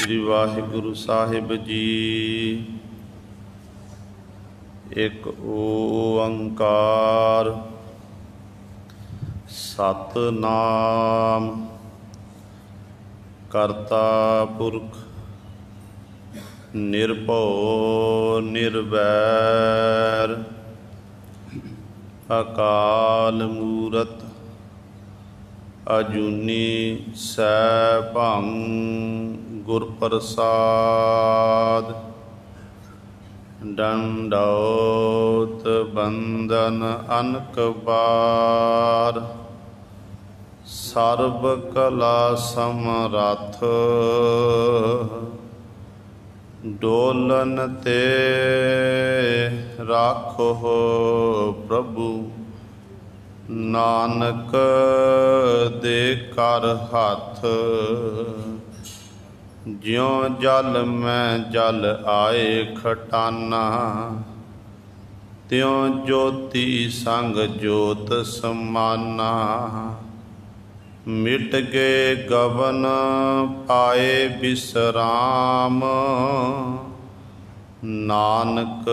श्री वाहिगुरु साहिब जी। एक ओंकार सतनाम करता पुरख निर्भौ निर्वैर अकाल मूरत अजूनी सैभं गुर प्रसाद। दंडौत बंदन अनक बार सर्व कला समरथ डोलन ते राखो प्रभु नानक दे कर हाथ। ज्यों जल में जल आए खटाना त्यों ज्योति संग ज्योत समाना। मिट गए गवन पाए विश्राम नानक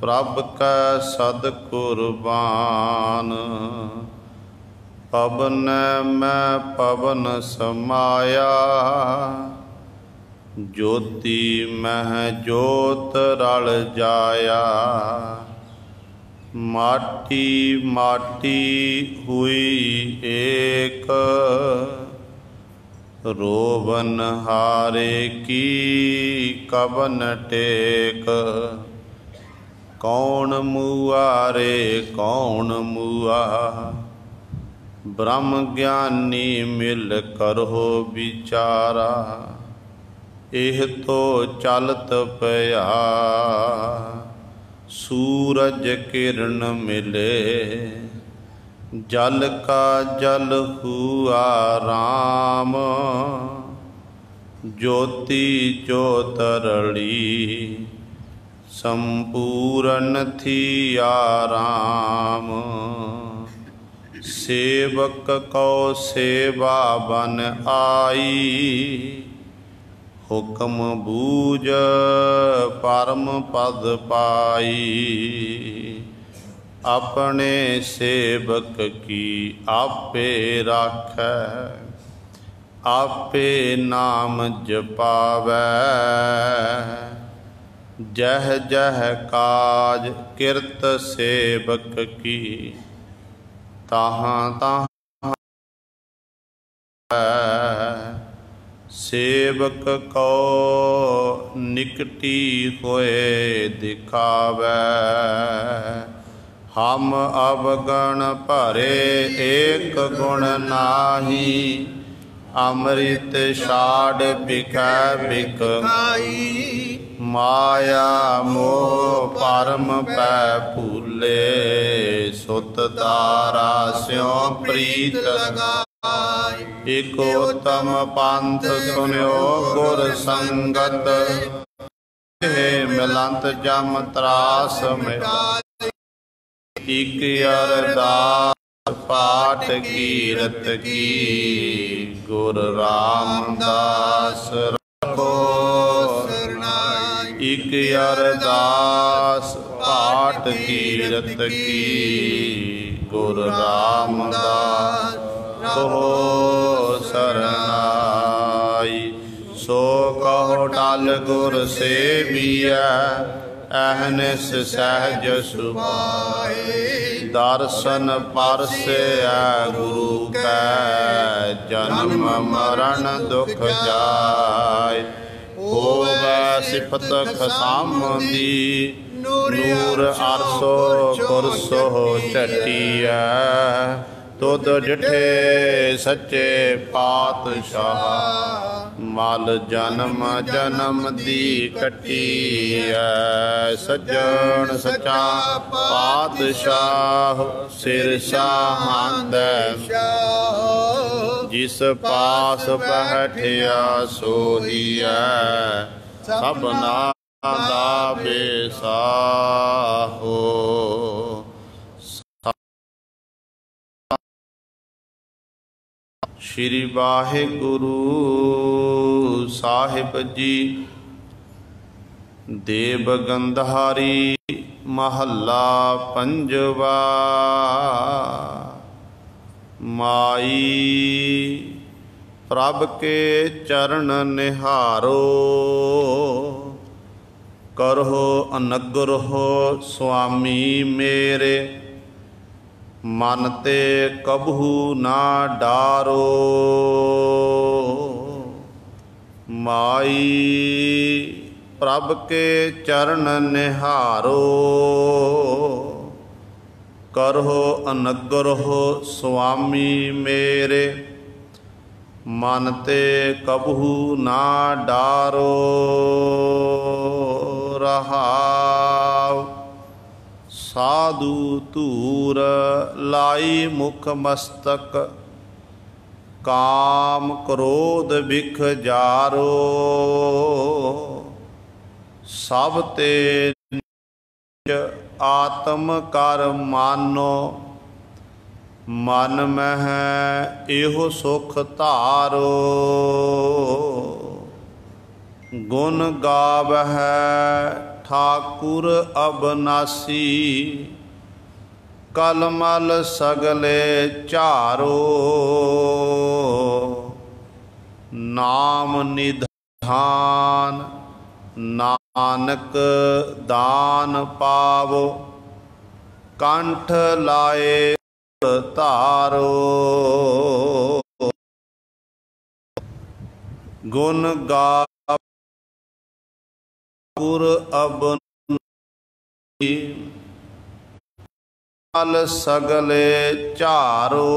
प्रभ कै सद कुर्बान। पवन में पवन समाया ज्योति मह ज्योत रल जाया। माटी माटी हुई एक रोवन हारे की कवन टेक। कौन मुआ रे कौन मुआ ब्रह्म ज्ञानी मिल करो विचारा। एह तो चलत पया सूरज किरण मिले जल का जल हुआ राम। ज्योति ज्योत रली संपूर्ण थी आराम। सेवक को सेवा बन आई हुक्म बूझ परम पद पाई। अपने सेवक की आपे राखै आपे नाम जपावै। जह जह काज किरत सेवक की ताहाँ ताहाँ सेवक को निकटी होए दिखावै। हम अवगण भरे एक गुण नाही अमृत छाड़ बिकै बिक माया मोह परम पै भूले। सुत दारा स्यों प्रीत एक उत्तम पंथ सुनियो गुर संगत। मिलंत जम त्रास मिटाई इक अरदास पाठ कीरत की। गुर रामदास रखो इक अरदास पाठ कीरत की। गुर रामदास कहो सरनाई। सो कहो टल गुर सेविया अहनिस सहज सुभाए। दर्शन परसे गुरु कै जन्म मरण दुख जाय। होवै सिफत खसामदी नूर अरसो कुरसो चटिया। तुद डिठे सच्चे पातशाह मल जन्म जन्म दी कटी है। सज्जन सच्चा पातशाह सिर शाहां जिस पास बैठिया सोहिया। सबना दा बेसाहो श्री वाहिगुरु साहिब जी। देव गंधारी महला पंजवा। माई प्रभ के चरण निहारो, करहो अनुग्रह स्वामी मेरे। मन ते कबहू ना डारो, माई प्रभ के चरण निहारो। करहो अनुग्रह स्वामी मेरे। मन ते कबहू ना डारो। रहाव। साधु धूर लाई मुख मस्तक, काम क्रोध बिख जारो। सब ते आत्म कर मानो, मन मह एहो सुख धारो। गुण गावह ठाकुर अबनासी, कलमल सगले चारो। नाम निधान नानक दान पावो, कंठ लाए धारो। गुण गापुर अबनासी, कल सगले चारो।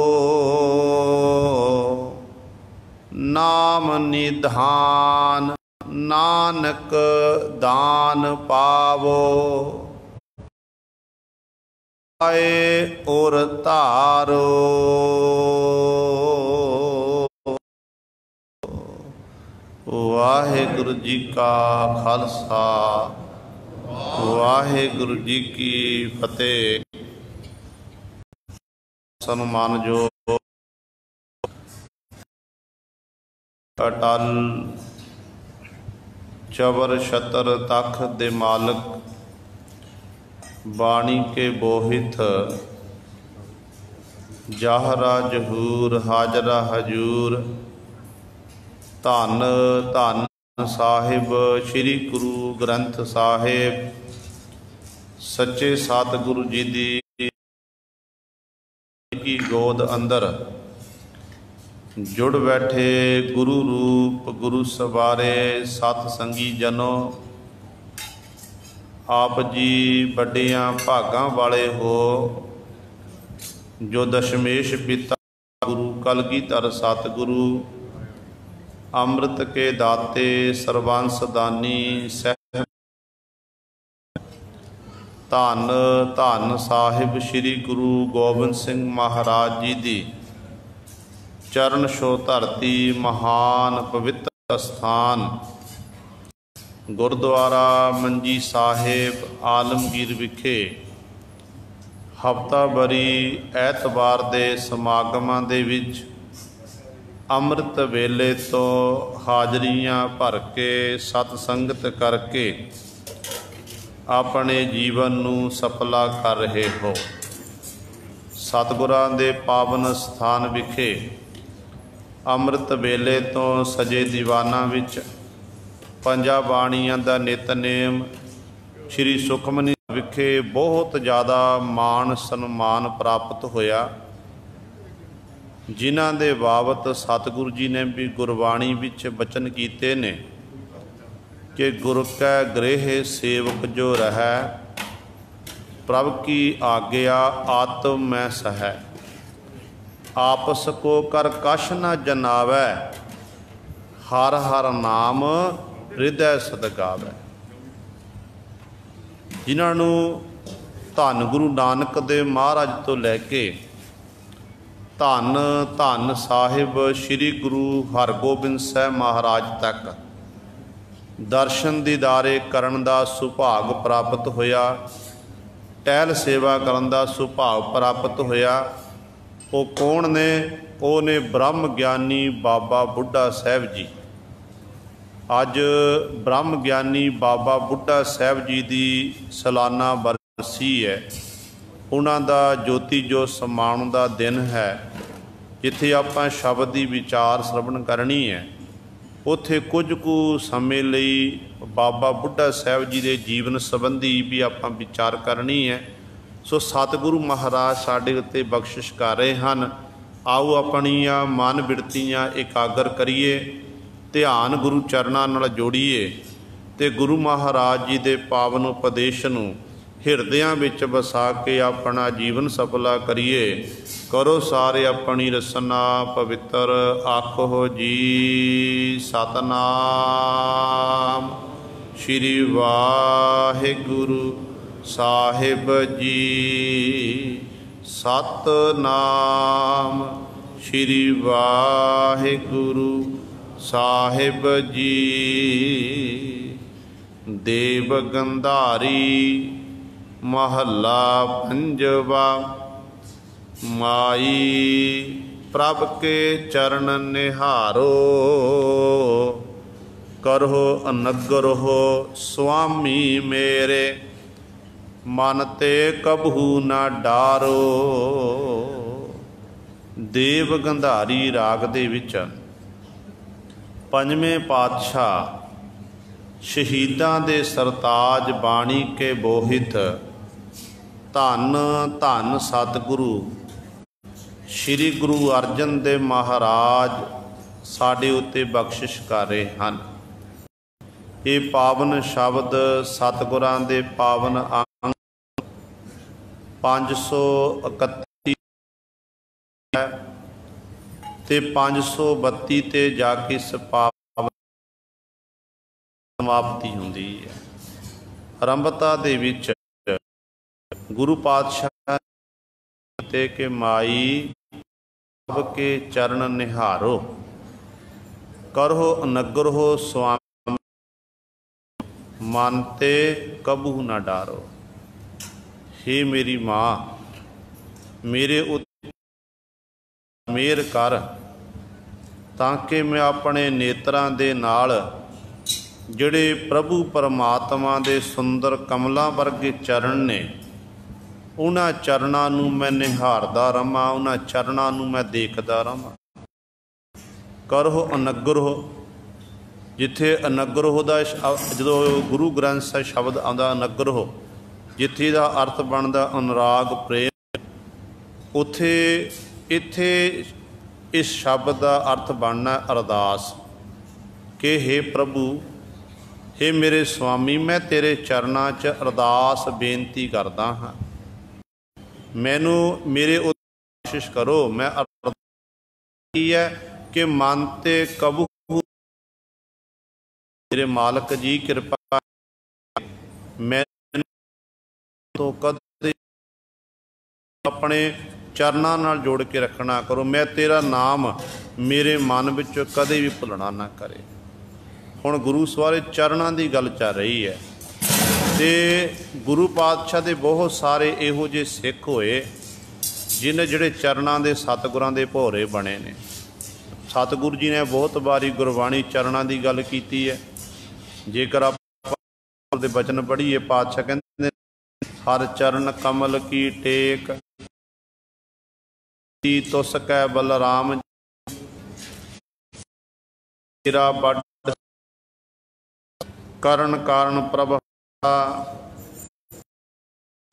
नाम निधान नानक दान पावो, आए और तारो। वाहिगुरु जी का खालसा, वाहिगुरु जी की फतेह। सन्मान जो अटल चबर छतर तख दे मालक, बाणी के बोहित जाहरा जहूर हाजरा हजूर। धन धन साहिब श्री गुरु ग्रंथ साहिब, सच्चे सतगुरु जी की गोद अंदर जुड़ बैठे गुरु रूप गुरु सवारे सत संगी जनो। आप जी बड़ियां भागां वाले हो, जो दशमेश पिता गुरु कलगीधर सतगुरु अमृत के दाते सर्वांस दानी सह। धन धन साहिब श्री गुरु गोबिंद सिंह महाराज जी दी चरण छो धरती, महान पवित्र स्थान गुरुद्वारा मंजी साहिब आलमगीर विखे हफ्तावारी ऐतवार के समागमां दे विच अमृत वेले तो हाजरियां भर के सतसंगत करके अपने जीवन नूं सफला कर रहे हो। सतगुरां दे पावन स्थान विखे अमृत वेले तो सजे दीवाना विच पंजा बाणियां दा नितनेम श्री सुखमनी विखे बहुत ज़्यादा मान सन्मान प्राप्त होया, जिन्हां दे बाबत सतगुरु जी ने भी गुरबाणी विच बचन कीते ने कि गुर कै गृह सेवक जो रहै, प्रभ की आज्ञा आत्म में सहै। आपस को कर कश न जनावै, हर हर नाम हृदय सदगावै। जिन्होंने धन गुरु नानक देव महाराज तो लैके धन धन साहिब श्री गुरु हरगोबिंद साहिब महाराज तक दर्शन दीदारे करन दा सुभाग प्राप्त होया, टहल सेवा करन दा सुभाग प्राप्त होया। वो कौन ने? वो ने ब्रह्म ज्ञानी बाबा बुढ़ा साहब जी। अज ब्रह्म ज्ञानी बाबा बुढ़ा साहब जी की सालाना बरसी है। उन्हां दा ज्योति जो समाउण दा दिन है, जिथे आपां शब्द की विचार श्रवण करनी है। उत्थे कुछ कु समय लई बाबा बुढ़ा साहब जी के जीवन संबंधी भी आपां विचार करनी है। सो सतगुरु महाराज साडे उत्ते बख्शिश कर रहे हैं। आओ अपनियां मन बिरतियां एकागर करिए, ध्यान गुरु चरणां नाल जोड़ीए ते गुरु महाराज जी के पावन उपदेश नूं हिरदियां विच वसा के अपना जीवन सफला करिए। करो सारे अपनी रसना पवित्र, आखो जी सतनाम श्री वाहिगुरु साहिब जी। सतनाम श्री वाहिगुरु साहिब जी। देव गंधारी महला पंजवा। माई प्रभ के चरण निहारो, करो अनगर हो स्वामी मेरे। मन ते कबहू न डारो। देव गंधारी राग दे विच पंजवें पातशाह शहीदां दे सरताज बाणी के बोहित धन धन सतगुरु श्री गुरु अर्जन देव महाराज साडे उत्ते बख्शिश कर रहे हैं। ये पावन शब्द सतगुरां दे पावन अंग 531 ते 532 ते जाके पावन समाप्ति हुंदी है। आरंभता दे विच गुरु पातशाह ते के माई के चरण निहारो, करो अनगर हो स्वामी मन ते कबू न डारो। हे मेरी माँ, मेरे उत्ते मेहर कर ताकि मैं अपने नेत्रां दे नाल जिहड़े प्रभु परमात्मा दे सुंदर कमलां वर्गे चरण ने, उन्हां चरणां नूं मैं निहारदा रहां, उन्हां चरणां नूं मैं देखदा रहां। करो अनगर हो, जिथे अनगर हो दा जदों गुरु ग्रंथ साहिब शब्द आउंदा अनगर हो, जिथे दा अर्थ बनदा अनुराग प्रेम, उथे इत्थे इस शब्द का अर्थ बनना अरदास कि हे प्रभु, हे मेरे स्वामी, मैं तेरे चरणां च अरदास बेनती करदा हाँ। मैनू मेरे कोशिश करो। मैं अरदास की है कि मन ते कबू मेरे मालक जी कृपा, मैं तो कदे अपने चरणां नाल जोड़ के रखना करो। मैं तेरा नाम मेरे मन विच कदे भी भुलना ना करे। हुण गुरु सवारे चरणां दी गल चल रही है ते गुरु पातशाह दे बहुत सारे इहो जे सिख होए जिन्हें जिहड़े चरणां दे सतगुरां दे भोरे बने ने। सतगुरु जी ने बहुत बारी गुरबाणी चरणां दी गल कीती है। जेकर आप दे बचन पढ़ीए, पातशाह कहंदे हर चरण कमल की टेक तो सकै बलराम तेरा बड़ करण कारण प्रभ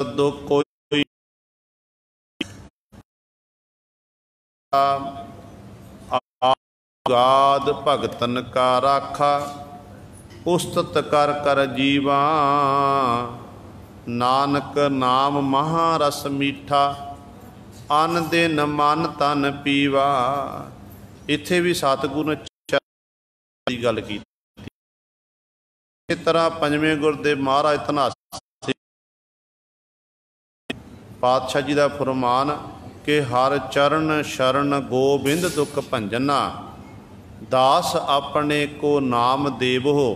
दो कोई गाद भगतन का राखा उस्तत कर कर जीवा नानक नाम महारस मीठा अन दिन मन तन पीवा। इत्थे भी सतगुरु ने की गल की। इस तरह पंजवें गुरदेव महाराज धनासी पातशाह जी का फरमान कि हर चरण शरण गोबिंद दुख भंजना दास अपने को नाम देव हो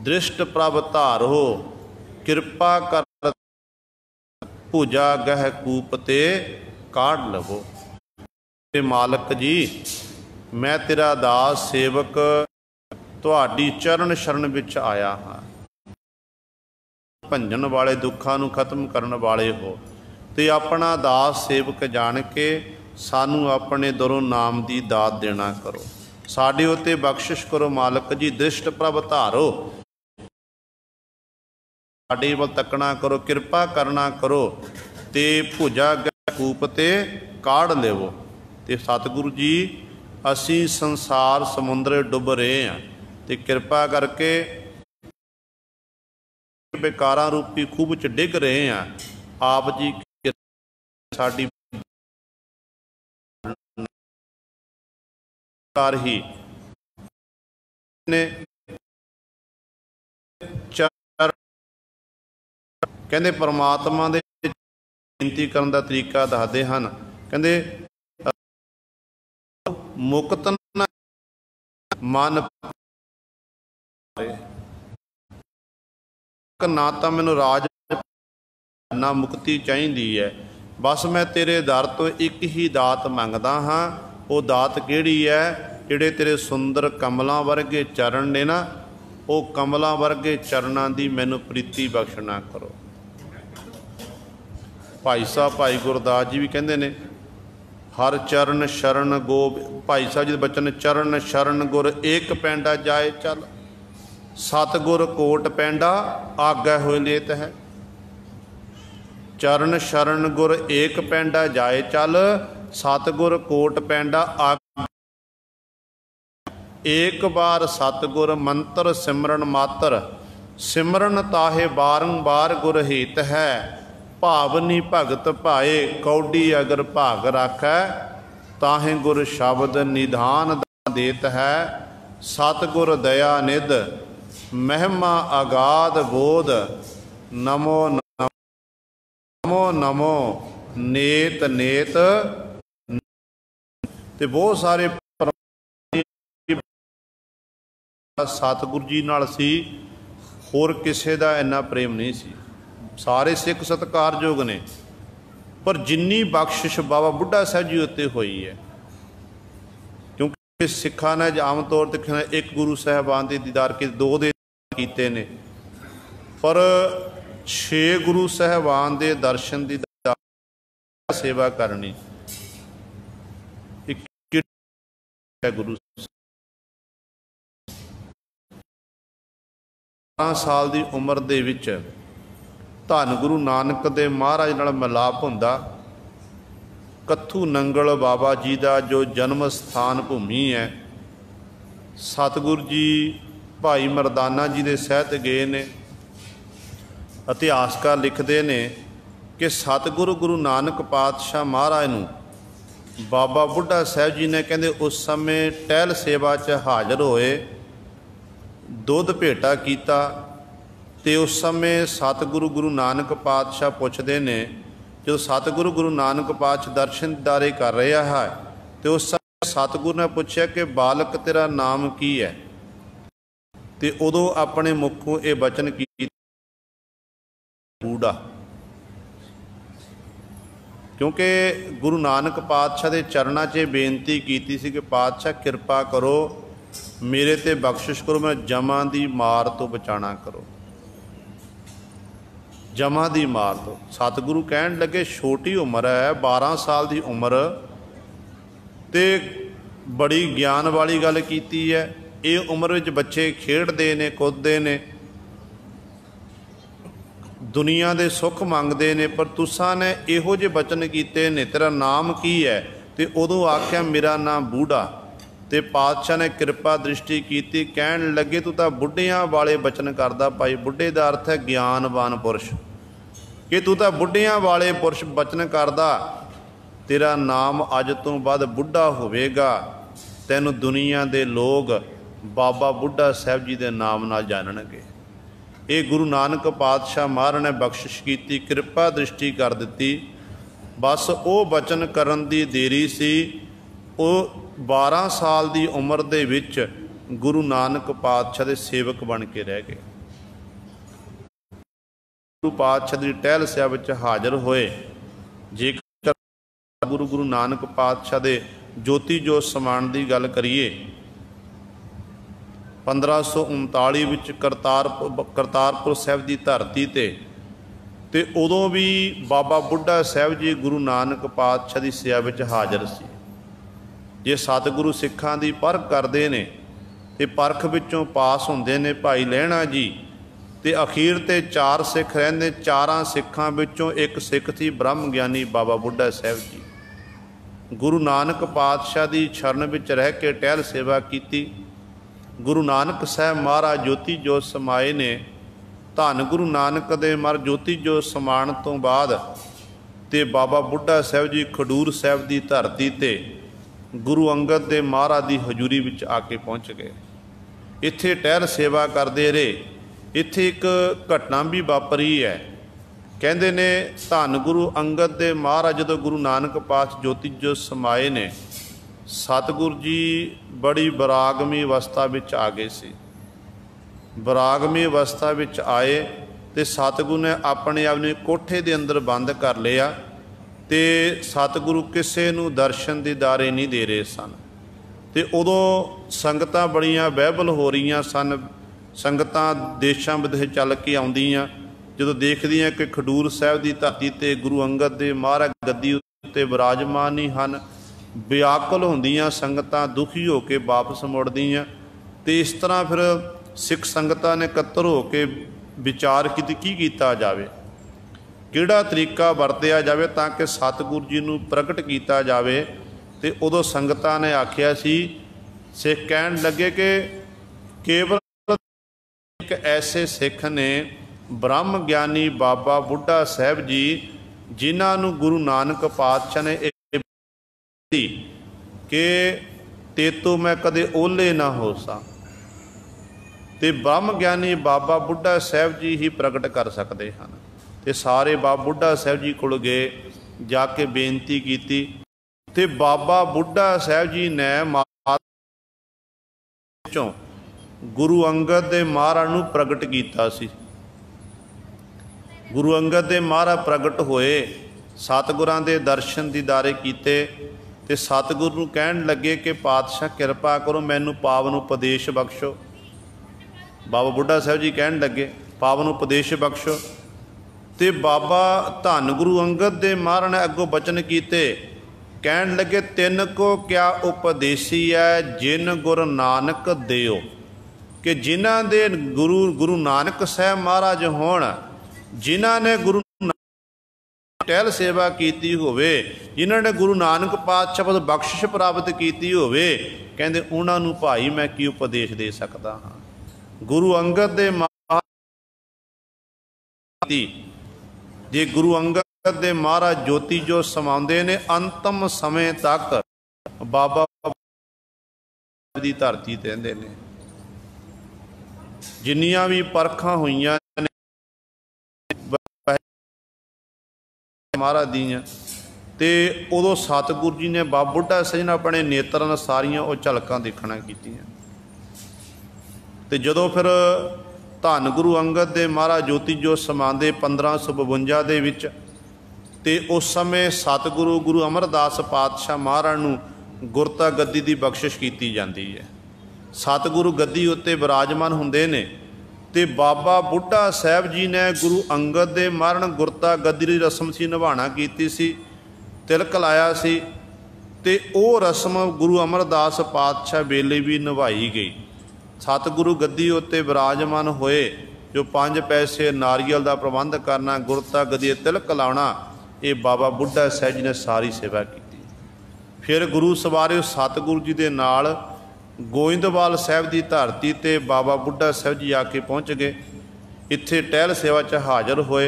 दृष्ट प्रभ धार हो कृपा कर भुजा गह कूप ते काढ़ लवो। मालक जी मैं तेरा दास सेवक तुहाडी चरण शरण विच आया हाँ। भंजन वाले दुखों नूं खत्म करन वाले हो ते अपना दास सेवक जान के सानू अपने दरों नाम की दात देना करो। साडे उत्ते बख्शिश करो मालक जी, दृष्ट प्रभ धारो, साडे वल तकना करो, कृपा करना करो ते भुजा कूप ते काढ़ लेवो। ते सतगुरु जी असी संसार समुद्र डुब रहे हैं ते कृपा करके बेकारां रूपी खूब च डिग रहे हैं। आप जी साडी कार ही ने कहते परमात्मा दे बेनती करन दा तरीका दसदे हन। कहते मुकत मन ना तो मैनू राज ना मुक्ति चाहिदी है, बस मैं तेरे दर तो एक ही दात मंगदा हाँ। वो दात किहड़ी है? जिहड़े तेरे सुंदर कमलों वर्गे चरण ने ना, वो कमलों वर्गे चरणों की मैनू प्रीति बख्शना करो। भाई साहब भाई गुरदास जी भी कहते ने हर चरण शरण गो, भाई साहब जी बचन चरण शरण गुर एक पैंडा जाए चल, सतगुर कोट पैंडा आगे होए लेत है। चरण शरण गुर एक पैंडा जाए चल, सतगुर कोट पैंडा आगे। एक बार सतगुर मंत्र सिमरन मातर, सिमरन ताहे बारंबार गुर हित है। भावनी भगत भाए कौडी अगर भाग राखै, ताहे गुर शब्द निधान देत है। सतगुर दया निध महिमा अगाध बोध, नमो नमो नमो नेत नेत। ते बहुत सारे सतगुरु जी नाल सी, होर किसे दा इन्ना प्रेम नहीं सी। सारे सिख सत्कारयोग ने, पर जिन्नी बख्शिश बाबा बुढ़ा साहब जी उत्ते हुई है, क्योंकि सिखा ने आम तौर पर एक गुरु साहबान के दीदार के दो दे कीते ने, पर 6 गुरु साहबान के दर्शन की सेवा करनी गुरु 12 साल की उम्र दे विच धन गुरु नानक दे महाराज नाल मिलाप हुंदा। कत्थू नंगल बाबा जी का जो जन्म स्थान भूमि है, सतगुरु जी भाई मरदाना जी दे सहित गए ने। इतिहासकार लिखते ने कि सतगुरु गुरु नानक पातशाह महाराज नूं बाबा बुढ़ा साहब जी ने कहते उस समय टहल सेवा च हाज़र होए, दुध भेटा कीता। ते उस समय सतगुरु गुरु नानक पातशाह पुछदे ने, जो सतगुरु गुरु नानक पातशाह दर्शन दीदारे कर रहा है, तो उस समय सतगुरु ने पूछा कि बालक तेरा नाम की है? ते उदों अपने मुखों ये बचन की बूढ़ा, क्योंकि गुरु नानक पातशाह के चरणों च बेनती की सी कि पातशाह कृपा करो, मेरे ते बख्शिश करो, मैं जमा की मार तो बचाना करो, जमा की मार तो। सतगुरु कहन लगे छोटी उम्र है, 12 साल की उम्र, तो बड़ी ज्ञान वाली गल कीती है। ये उम्र में बच्चे खेडते ने कूदते ने, दुनिया के सुख मंगते ने, पर तुसां ने इहो जे बचन कीते ने, तेरा नाम की है? तो उदों आख्या मेरा नाम बूढ़ा। तो पातशाह ने कृपा दृष्टि की, कहन लगे तू तो बुढ़ियां वाले बचन करदा भाई। बुढ़े का अर्थ है ज्ञानवान पुरुष, कि तू तो बुढ़ियां वाले पुरुष बचन करदा, तेरा नाम अज तो बाद बुढ़ा होवेगा, तैनू दुनिया के लोग बाबा बुढ़ा साहब जी के नाम नाल जानणगे। ये गुरु नानक पातशाह महाराज ने बख्शिश की, कृपा दृष्टि कर दी। बस वो बचन करन दी देरी सी। वो 12 साल की उम्र दे विच गुरु नानक पातशाह के सेवक बन के रह गए। गुरु पातशाह की टहल सेवा हाज़र होए। जेकर गुरु नानक पातशाह के ज्योति जोत समान की गल करिए 1539 विच करतारपुर साहिब की धरती ते उदों भी बाबा बुढ़ा साहिब जी गुरु नानक पातशाह की सेवा विच हाज़र सी। जे सतगुरु सिखां की परख करते ने ते परख विचों पास होंदे ने भाई लहणा जी ते अखीर ते 4 सिख रहिंदे। 4 सिखां विचों एक सिख थी ब्रह्म ज्ञानी बाबा बुढ़ा साहिब जी। गुरु नानक पातशाह की शरण विच रह के टहल सेवा की। गुरु नानक साहब महाराज ज्योति जोत समाए ने। धन गुरु नानक दे मर ज्योति जोत समान तो बाद ते बाबा बुढ़ा साहिब जी खडूर साहिब की धरती ते गुरु अंगद दे महाराज की हजूरी विच आके पहुँच गए। इत्थे टहल सेवा करते रहे। इत्थे एक घटना भी वापरी है। कहते ने धन गुरु अंगद दे महाराज जदों गुरु नानक पातशाह ज्योति जो समाए ने, सतगुरु जी बड़ी बरागमी अवस्था विच आ गए सी। बरागमी अवस्था विच आए तो सतगुरु ने अपने आप ने कोठे दे अंदर बंद कर लिया ते सतगुरु किसी नूं दर्शन दीदारे नहीं दे रहे सन। ते उदों संगतां बड़ियां बहबल हो रही सन। संगतां देशां विदेश चल के आउंदियां जदों देखदियां कि खडूर साहिब की धरती ते गुरु अंगद दे महाराज गद्दी उत्ते विराजमान ही हन, व्याकुल होंदियां संगतां दुखी हो के वापस मुड़दियां। ते इस तरह फिर सिख संगतां ने इकत्तर हो के विचार की कीता जावे, किहड़ा तरीका वरतिया जावे तां कि सतगुरु जी नूं प्रगट किया जावे। ते उदों संगतां ने आखिया सी, सिख कहण लगे कि केवल एक ऐसे सिख ने ब्रह्म ज्ञानी बाबा बुढ़ा साहिब जी जिन्हां नूं गुरु नानक पातशाह ने कि तेतों मैं कदे ओले ना हो सा, ते ब्रह्म ज्ञानी बाबा बुढ़ा साहिब जी ही प्रगट कर सकते हैं। ते सारे बाबा बुढ़ा साहिब जी कोल गए, जाके बेनती की ते बाबा बुढ़ा साहिब जी ने गुरु अंगद दे महाराज नूं प्रगट किया सी। गुरु अंगद दे महाराज प्रगट होए, सतगुरां दे दर्शन दीदारे कीते ते सतगुरु नूं कहण लगे कि पातशाह किरपा करो मैनूं पावन उपदेश बख्शो। बाबा बुढ़ा साहिब जी कहण लगे पावन उपदेश बख्शो। ते बाबा धन गुरु अंगद दे महाराज ने अगों बचन कीते, कहण लगे तिन को क्या उपदेसी है जिन गुरु नानक देओ। कि जिन्हां दे गुरु नानक साहब महाराज होण, जिन्हां ने गुरु टहल सेवा कीती होवे, जिन्हां ने गुरु नानक पातशाह पास बख्शिश प्राप्त कीती होवे, कहंदे उन्हां नूं भाई मैं की उपदेश दे सकदा हां। गुरु अंगद दे जे गुरु अंगद दे महाराज ज्योति जो समाउंदे ने अंतम समय तक बाबा दी धरती ते रहिंदे ने। जिन्नियां भी परखां होईयां ने महाराज दियां ते उदों सतगुरु जी ने बाबा बुढ़ा साहिब ने अपने नेत्रां नाल सारियां वो झलकां देखना कीतियां। ते जदों फिर धन गुरु अंगद दे महाराज ज्योति जो समांदे 1552 दे विच ते उस समय सतगुरु गुरु अमरदास पातशाह महाराज नूं गुरता गद्दी की बख्शिश की जाती है। सतगुरु गद्दी उत्ते विराजमान हुंदे ने ते बाबा बुढ़ा साहिब जी ने गुरु अंगद दे महाराज गुरता गद्दी की रस्म सी निभाणा कीती सी, तिलक लाया सी ते वो रस्म गुरु अमरदास पातशाह वेले भी निभाई गई। सतगुरु गद्दी उत्ते विराजमान होए, जो 5 पैसे नारियल का प्रबंध करना, गुरता गद्दी तिलक लाउणा, ये बाबा बुढ़ा साहिब जी ने सारी सेवा की। फिर गुरु सवारे सतगुरु जी के नाल गोइंदवाल साहिब की धरती ते बाबा बुढ़ा साहिब जी आके पहुँच गए। इत्थे टहल सेवा च हाज़र होए,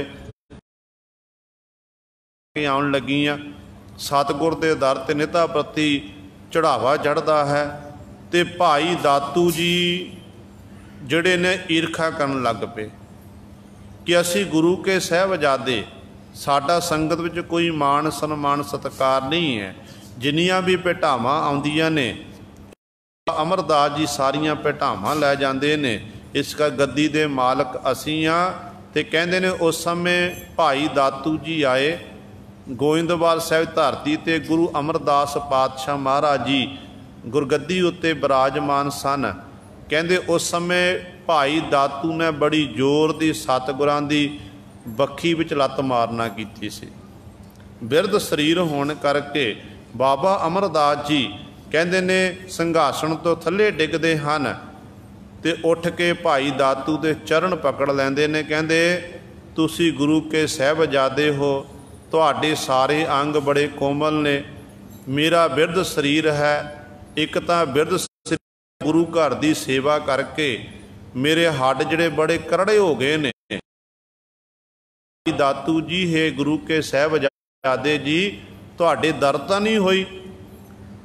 आउण लगियां सतगुर के दर ते निता प्रति चढ़ावा चढ़ता है। ते भाई दातू जी जड़े ने ईरखा करन लग पे कि असी गुरु के साहबजादे, साडा संगत विच कोई मान सन्मान सत्कार नहीं है। जिन्नियां भी भेटावां आउंदियां ने अमरदास जी सारियां भेटावां लै जांदे ने। इसका गद्दी दे मालक असीं हां। ते कहंदे ने उस समय भाई दातू जी आए गोविंदवाल साहिब धरती ते गुरु अमरदास पातशाह महाराज जी गुरगद्दी उत्ते विराजमान सन। कहंदे उस समय भाई दातू ने बड़ी जोर दी सतगुरां दी बखी विच लत मारना कीती सी। बिरध शरीर होने करके बाबा अमरदास जी कहंदे ने संघासन तो थल्ले डिगदे हन ते उठ के भाई दातू दे चरण पकड़ लैंदे ने। कहंदे तुसी गुरु के साहिबजादे हो, तुहाडे सारे अंग बड़े कोमल ने, मेरा बिरध शरीर है। एक तां बिरध शरीर गुरु घर की सेवा करके मेरे हड्ड जिहड़े बड़े करड़े हो गए ने। दातू जी है गुरु के साहिबजादे जी, तुहाडे दर्द तां नहीं होई?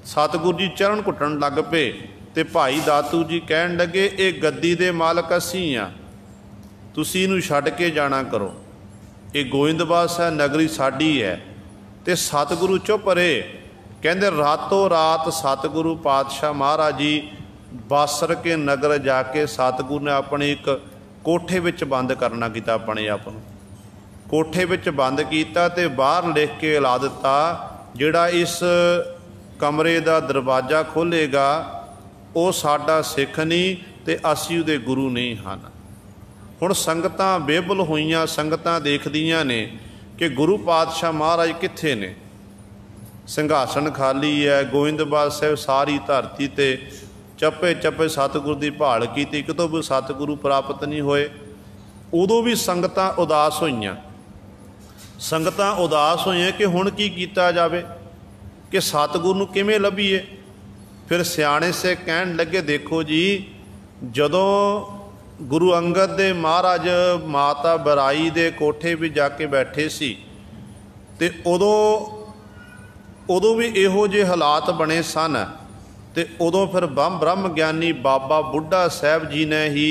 सतगुरु जी चरण घुटन लग पे ते भाई दातू जी कहन लगे ये गद्दी दे मालक असीं आ, तुसीं इहनूं छड्ड के जाना करो, ये गोविंदवाल साहिब नगरी साडी है। ते सतगुरु चुप रहे। कहंदे रातों रात सतगुरु पातशाह महाराज जी बासर के नगर जाके सतगुरु ने अपने एक कोठे विच बंद करना कीता, अपने आप नूं कोठे विच बंद कीता ते बाहर लिख के ला दिता जिहड़ा इस कमरे दा दरवाजा खोलेगा वो साडा सिख नहीं ते असीं उहदे गुरु नहीं हन। हुण संगतां बेबल होईयां, संगतां देखदियां ने कि गुरु पातशाह महाराज कित्थे ने। संघासन खाली है। गोविंदवाल साहिब सारी धरती ते चप्पे चप्पे सतगुरु की भाल की, कितों भी सतगुरु प्राप्त नहीं होए। उदों भी संगतां उदास होईयां। संगतां उदास होईयां कि हुण की कीता जावे, कि सतगुरु नूं किवें लभीए। फिर सियाणे से कहण लगे देखो जी, जदों गुरु अंगद दे महाराज माता बराई दे कोठे भी जाके बैठे सी ते उदों भी इहो जे हालात बने सन। ते उदों फिर ब्रह्म ज्ञानी बाबा बुढ़ा साहब जी ने ही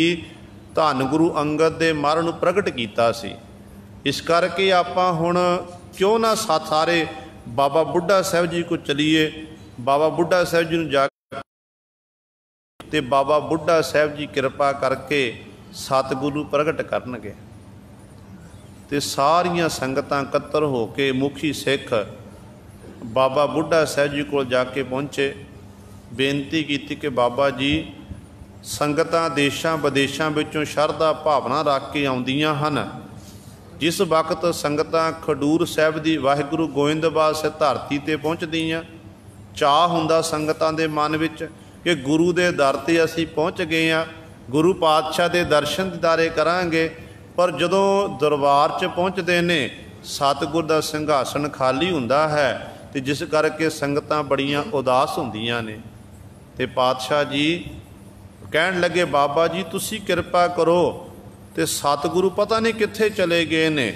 धन गुरु अंगद दे मरण नूं प्रगट कीता सी। इस करके आपां हुण क्यों ना सारे बाबा बुढ़ा साहब जी को चलीए, बाबा बुढ़ा साहब जी नूं जा ते बाबा बुढ़ा साहब जी कृपा करके सतगुरु प्रगट करनगे। ते सारियां संगतां इकट्ठा हो के मुखी सिख बाबा बुढ़ा साहब जी को जाके पहुँचे। बेनती की कि बाबा जी संगतां देशां विदेशां विचों शरधा भावना रख के आउंदियां हन। जिस वक्त संगतां खडूर साहिब दी वाहिगुरु गोविंदवाल साहिब धरती ते पहुँचदियां, चाह हुंदा संगतां दे मन विच कि गुरु दे दर ते असीं पहुँच गए हाँ, गुरु पातशाह दे दर्शन दीदारे करांगे। पर जदों दरबार च पहुँचदे ने सतगुर दा सिंघासन खाली हुंदा है ते जिस करके संगतां बड़ियां उदास हुंदियां ने। ते पातशाह जी कहण लगे बाबा जी तुसीं किरपा करो, ते सतगुरु पता नहीं कित्थे चले गए ने,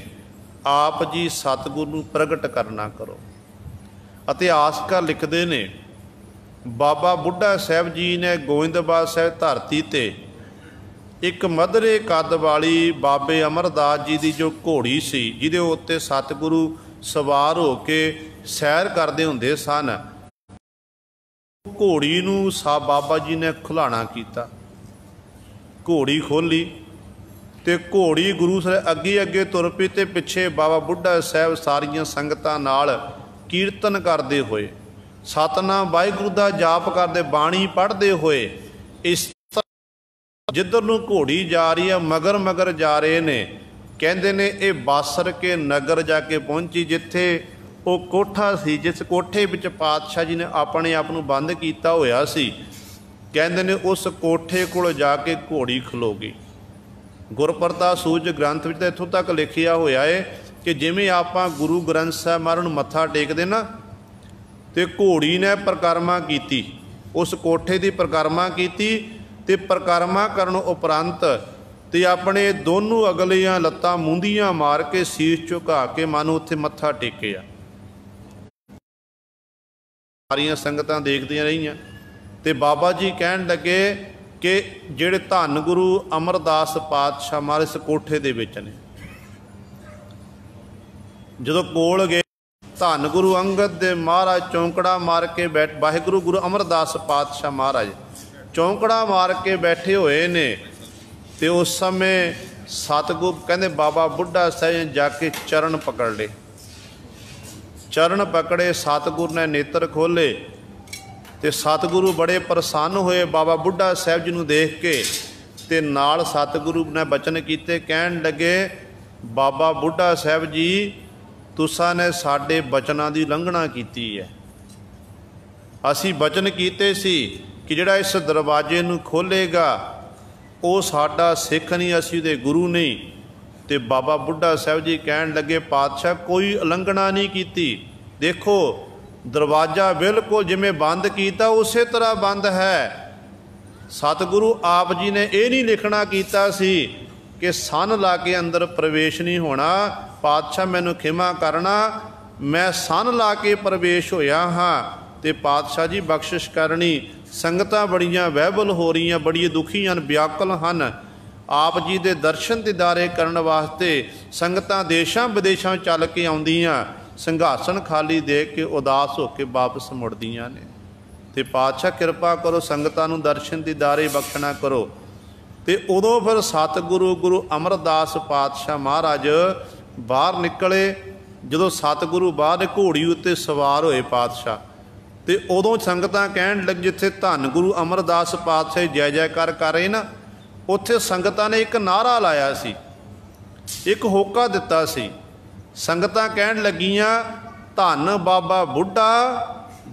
आप जी सतगुरु नूं प्रगट करना करो। इतिहासकार लिखदे ने बाबा बुढ़ा साहब जी ने गोविंदवाल साहिब धरती ते एक मधरे कद वाली बाबे अमरदास जी की जो घोड़ी सी, जिहदे उत्ते सतगुरु सवार हो के सैर करते हुंदे सन, घोड़ी नूं बाबा जी ने खुलाना कीता। घोड़ी खोली ते घोड़ी गुरु साहिब अगे अगे तुर पई ते पिछे बाबा बुढ़ा साहब सारियां संगतां नाल कीर्तन करते हुए, सतनाम वाहिगुरू दा जाप करते, बाणी पढ़ते हुए इस जिधर नूं घोड़ी जा रही है मगर मगर जा रहे ने। कहंदे ने ये बासर के नगर जाके पहुंची जिथे वो कोठा सी, जिस कोठे विच पातशाह जी ने अपने आप नूं बंद कीता होया सी। कहंदे ने उस कोठे कोल जाके घोड़ी खलो गई। गुरप्रताप सूरज ग्रंथ विच इत्थों तक लिखिया होया है कि जिवें आपां गुरु ग्रंथ साहिब महाराज नूं मत्था टेकदे ना, ते घोड़ी ने परिक्रमा कीती, उस कोठे की परिक्रमा की, ते परिक्रमा करन उपरंत ते अपने दोनों अगलियां लत्तां मूंदियां मार के शीश झुका के मानो उत्थे मत्था टेकिया। सारियां संगतां देखदियां रहियां ते बाबा जी कहण लगे कि जिहड़े धन गुरु अमरदास पातशाह महाराज इस कोठे दे विच ने। जदों कोल गए धन गुरु अंगद दे महाराज चौंकड़ा मार के बैठ, वाहिगुरू गुरु अमरदास पातशाह महाराज चौंकड़ा मार के बैठे हुए ने। ते उस समय सतगुरु कहंदे बाबा बुढ़ा साहिब जाके चरण पकड़ ले। चरण पकड़े, सतगुरु ने नेत्र खोले तो सतगुरु बड़े प्रसन्न होए बाबा बुढ़ा साहब जी नूं देख के। ते नाल सतगुरु ने बचन कीते, कहन लगे बाबा बुढ़ा साहब जी तुसां ने साडे बचनां दी उलंघना कीती है। असी बचन कीते सी कि जिहड़ा इस दरवाजे नूं खोलेगा वो साडा सिख नहीं, असी दे गुरु नहीं। ते बाबा बुढ़ा साहब जी कहन लगे पातशाह कोई उलंघना नहीं कीती, देखो दरवाज़ा बिल्कुल जिमें बंद किया उस तरह बंद है। सतगुरु आप जी ने यह नहीं लिखना कीता सी कि सन ला के अंदर प्रवेश नहीं होना। पातशाह मैनू खिमा करना, मैं सन ला के प्रवेश होया हाँ। तो पातशाह जी बख्शिश करनी, संगतां बड़ियां वहबल हो रही, बड़ी दुखी हैं, व्याकुल हैं। आप जी दे दर्शन दीदारे करने वास्ते संगतां देशां विदेशां चल के आउंदियां, संघासन खाली देख के उदास होकर वापस मुड़दियां ने। तो पातशाह कृपा करो संगतां नूं दर्शन दीदारे बख्शना करो। तो उदों फिर सतगुरु गुरु अमरदास पातशाह महाराज बाहर निकले। जदों सतगुरु बाहर घोड़ी उत्ते सवार होए पातशाह, तो उदों संगतां कहण लग, जिथे धन गुरु अमरदास पातशाह जय जयकार कर रहे ना, उत्थे संगतां ने एक नारा लाया सी, एक होका दिता सी। संगतां कहण लगियां धन बाबा बुढ़ा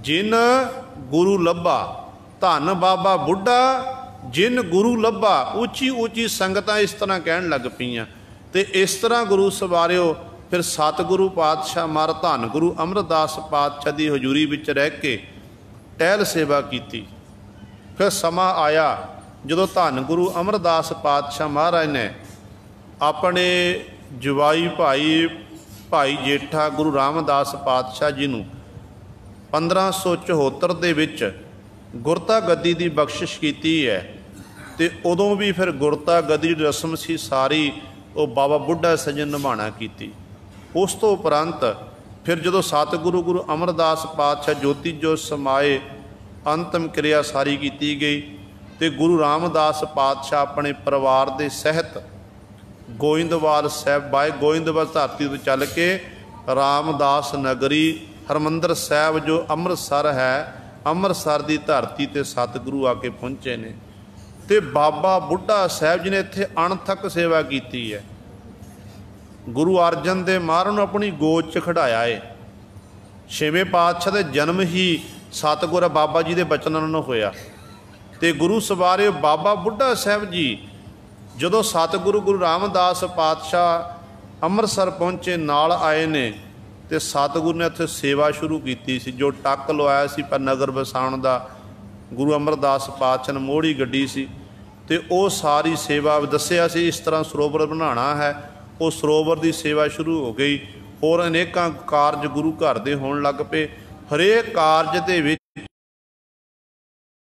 जिन गुरु लभा, धन बाबा बुढ़ा जिन गुरु लभा। उची उची संगतां इस तरह कहण लग पईयां। ते इस तरह गुरु सवारिओ फिर सतगुरु पातशाह मार धन गुरु अमरदास पातशाह की हजूरी विच रह के टहल सेवा की। फिर समा आया जदों धन गुरु अमरदास पातशाह महाराज ने अपने जवाई भाई जेठा गुरु रामदास पातशाह जी नूं 1574 दे विच गुरता गद्दी की बख्शिश की है। तो उदों भी फिर गुरता गद्दी की रस्म सी सारी वो बाबा बुढ़ा सजन निभाणा की। उस तो उपरंत फिर जदों सतगुरु गुरु अमरदास पातशाह ज्योति जोत समाए, अंतिम क्रिया सारी की गई। तो गुरु रामदास पातशाह अपने परिवार के सहित गोइंदवाल साहब बाय गोइंदवाल धरती तो चल के रामदास नगरी हरमंदर साहब जो अमृतसर है, अमृतसर की धरती ते सतगुरु आके पहुँचे ने। तो बाबा बुढ़ा साहब जी ने इत्थे अणथक सेवा की है। गुरु अर्जन देव महाराज नूं अपनी गोद च खड़ाया है। छेवें पातशाह के जन्म ही सतगुर बाबा जी के बचनों नाल होया। तो गुरु सवारे बाबा बुढ़ा साहब जी जदों सतगुरु गुरु रामदास पातशाह अमृतसर पहुँचे नाल आए ने, तो सतगुरु ने उत्थे सेवा शुरू की सी। जो टक लवाया सी पर नगर वसाउण दा गुरु अमरदास पातशाह ने मोड़ी गड्डी सी। तो वो सारी सेवा दसिया सी इस तरह सरोवर बनाना है, वो सरोवर की सेवा शुरू हो गई। होर अनेकां कारज गुरु घर दे होण लग पे। हरेक कारज दे विच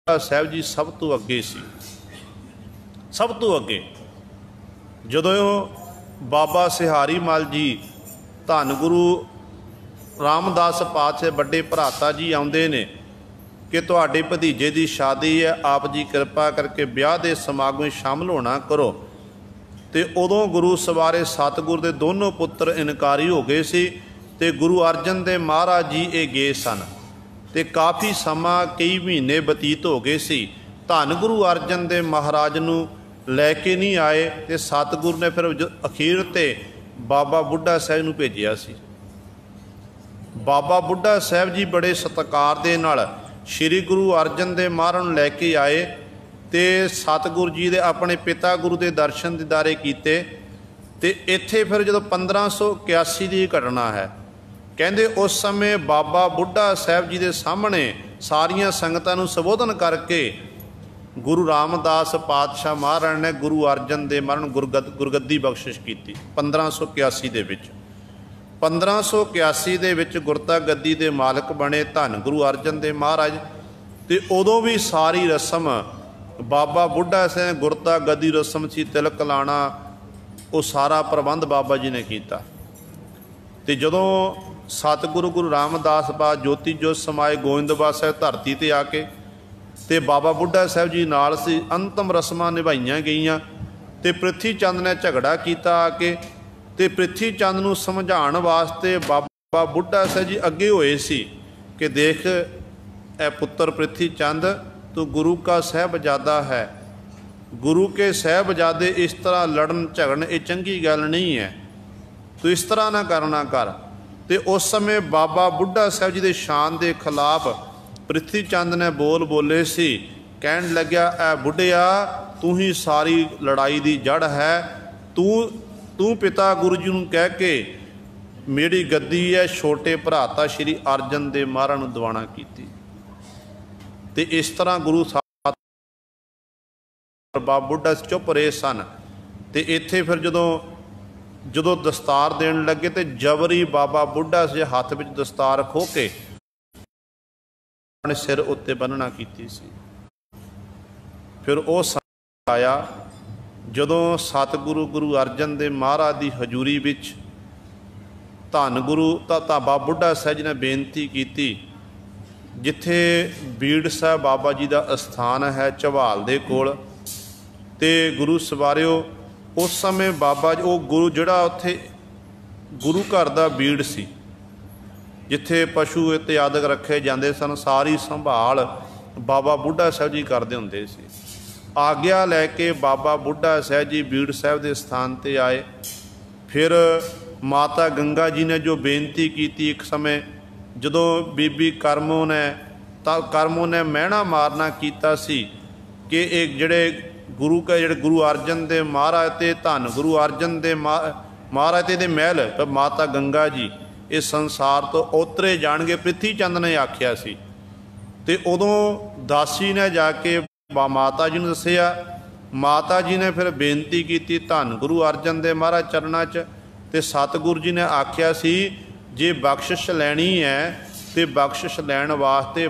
साहब जी सब तो अगे सी, सब तो अगे। जदों बाबा सिहारी मल जी धन गुरु रामदास पातशाह बड़े भराता जी आउंदे ने कि तुहाडे भतीजे की शादी है, आप जी कृपा करके ब्याह के समागम शामिल होना करो। तो उदों गुरु सवारे सतगुरु के दोनों पुत्र इनकारी हो गए सी। ते गुरु अर्जन देव महाराज जी ये गए सन। तो काफ़ी समा कई महीने बतीत हो गए सी। धन गुरु अर्जन देव महाराज नूं लैके नहीं आए। तो सतगुरु ने फिर अखीर ते बाबा बुढ़ा साहब नूं भेजिया सी। बाबा बुढ़ा साहब जी बड़े सत्कार दे नाल श्री गुरु अर्जन देव महाराज नूं लैके आए। तो सतगुरु जी दे अपने पिता गुरु के दर्शन दीदारे कीते। तो इत्थे फिर जो 1581 की घटना है, कहते उस समय बाबा बुढ़ा साहब जी के सामने सारिया संगतां नूं संबोधन करके गुरु रामदास पातशाह महाराज ने गुरु अर्जन देव महाराज गुरगद्दी बख्शिश की 1581 दे विच। 1581 दे विच गुरता गद्दी के मालक बने धन गुरु अर्जन देव महाराज। तो उदों भी सारी रस्म बाबा बुढ़ा साहब गुरता गद्दी रस्म सी, तिलक लाना, वो सारा प्रबंध बाबा जी ने किया। तो जदों सतगुरु गुरु रामदास पात ज्योति जोत समाए गोइंदवाल साहब धरती ते आके, तो बाबा बुढ़ा साहब जी नाल सी। अंतिम रस्मां निभाईयां गईयां। तो पृथ्वी चंद ने झगड़ा किया आके। तो पृथ्वी चंद नूं समझाउण वास्ते बाबा बाबा बुढ़ा साहब जी अगे होए सी कि देख ए पुत्र पृथ्वी चंद तू गुरु का साहबजादा है, गुरु के साहबजादे इस तरह लड़न झगड़न ये चंगी गल नहीं है, तू इस तरह ना करना कर। तो उस समय बाबा बुढ़ा साहब जी के शान के खिलाफ पृथ्वी चंद ने बोल बोले सी, कहन लग्या ए बुढ़िया तू ही सारी लड़ाई की जड़ है, तू पिता गुरु जी नूं कह के मेरी गद्दी है छोटे भराता श्री अर्जन दे महाराज नूं दवाना कीती। ते इस तरह गुरु साहब बाबा बुढ़ा चुप रहे सन। ते इत्थे फिर जदों दस्तार देन लगे तो जबरी बाबा बुढ़ा से हाथ में दस्तार खो के अपने सिर उत्ते बन्नना कीती सी। फिर वो आया जदों सतगुरु गुरु अर्जन दे महाराज की हजूरी विच धन गुरु बाबा बुढ़ा साहब जी ने बेनती की, जिथे बीड़ साहब बाबा जी का अस्थान है झवाल दे कोल, ते गुरु सवारियो उस समय बाबा जी वो गुरु जड़ा उत्थे गुरु घर का बीड़ सी जिथे पशु इत्यादि रखे जाते सन, सारी संभाल बाबा बुढ़ा साहब जी करते होंदे सी। आग्या लैके बाबा बुढ़ा साहब जी बीड़ साहब के स्थान पर आए। फिर माता गंगा जी ने जो बेनती की एक समय जदों बीबी करमों ने महना मारना कीता सी कि एक जड़े गुरु का जड़े गुरु अर्जन दे महाराज ते धन गुरु अर्जन दे महाराज ते महल तो माता गंगा जी इस संसार तो उतरे जाणगे, पृथ्वी चंद ने आख्या सी। ते उदों दासी ने जाके माता जी ने दसिया, माता जी ने फिर बेनती की धन गुरु अर्जन दे महाराज चरणा च, ते सतगुरु जी ने आख्या सी जे बख्शिश लैनी है तो बख्शिश लैण वास्ते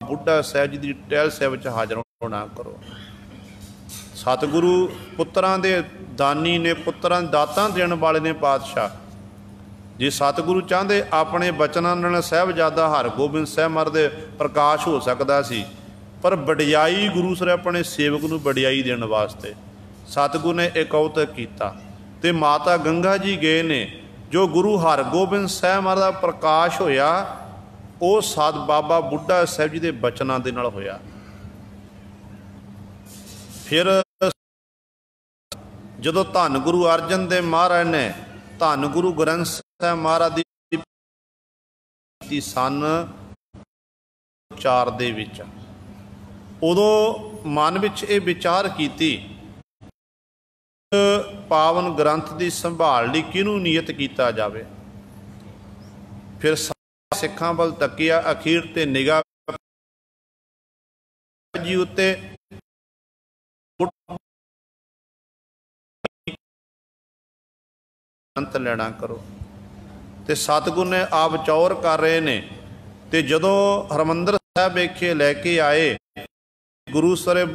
बुढ़ा साहब जी की टहल साहब हाज़र होना करो। सतगुरु पुत्रां दे दानी ने, पुत्रां दातां देण वाले ने पातशाह। जे सतगुरु चाहते अपने बचनां नाल साहबजादा हरगोबिंद साहब महाराज दे प्रकाश हो सकता सी, पर वडियाई गुरु सर अपने सेवक नूं वडियाई देण वास्ते सतगुरु ने एक कौतक कीता। ते माता गंगा जी गए ने, जो गुरु हरगोबिंद साहब महाराज दा प्रकाश होया वो सत बाबा बुढ़ा साहब जी के बचनां दे नाल होया। फिर जदों धन गुरु अर्जन देव महाराज ने धन गुरु ग्रंथ साहब महाराज की सन 4 दे विच, उदों मन विच ये विचार कीती पावन ग्रंथ की संभाल लई किहनूं नियत किया जाए। फिर सिखां वल तकिया, अखीर ते निगाह जी उत्ते ग्रंथ लेना करो। ते सतगुरु ने आप चौर कर रहे ने, ते जदों हरमंदर साहब वेखे लैके आए गुरु सरे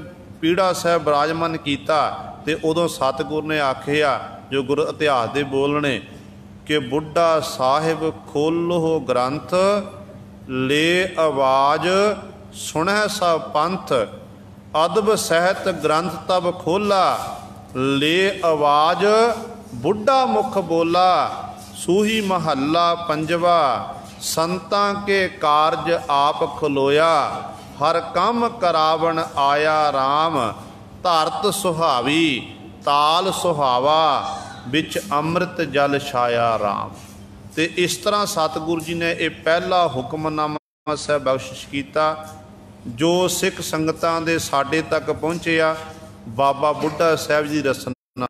पीड़ा साहब विराजमान किया, ते उदों सतगुरु ने आखिया जो गुरु इतिहास दे बोलने कि बुढ़ा साहिब खोलो ग्रंथ ले आवाज सुनह सब पंथ, अदब सहित ग्रंथ तब खोला ले आवाज बुढ़ा मुख बोला, सूही महला पंजवा संतां के कारज आप खलोया, हर काम करावन आया राम, धरत सुहावी ताल सुहावा, बिच अमृत जल छाया राम। ते इस तरह सतगुरु जी ने यह पहला हुक्मनामा साहब बख्शिश किया जो सिख संगतां दे साडे तक पहुँचया। बाबा बुढ़ा साहब जी रसना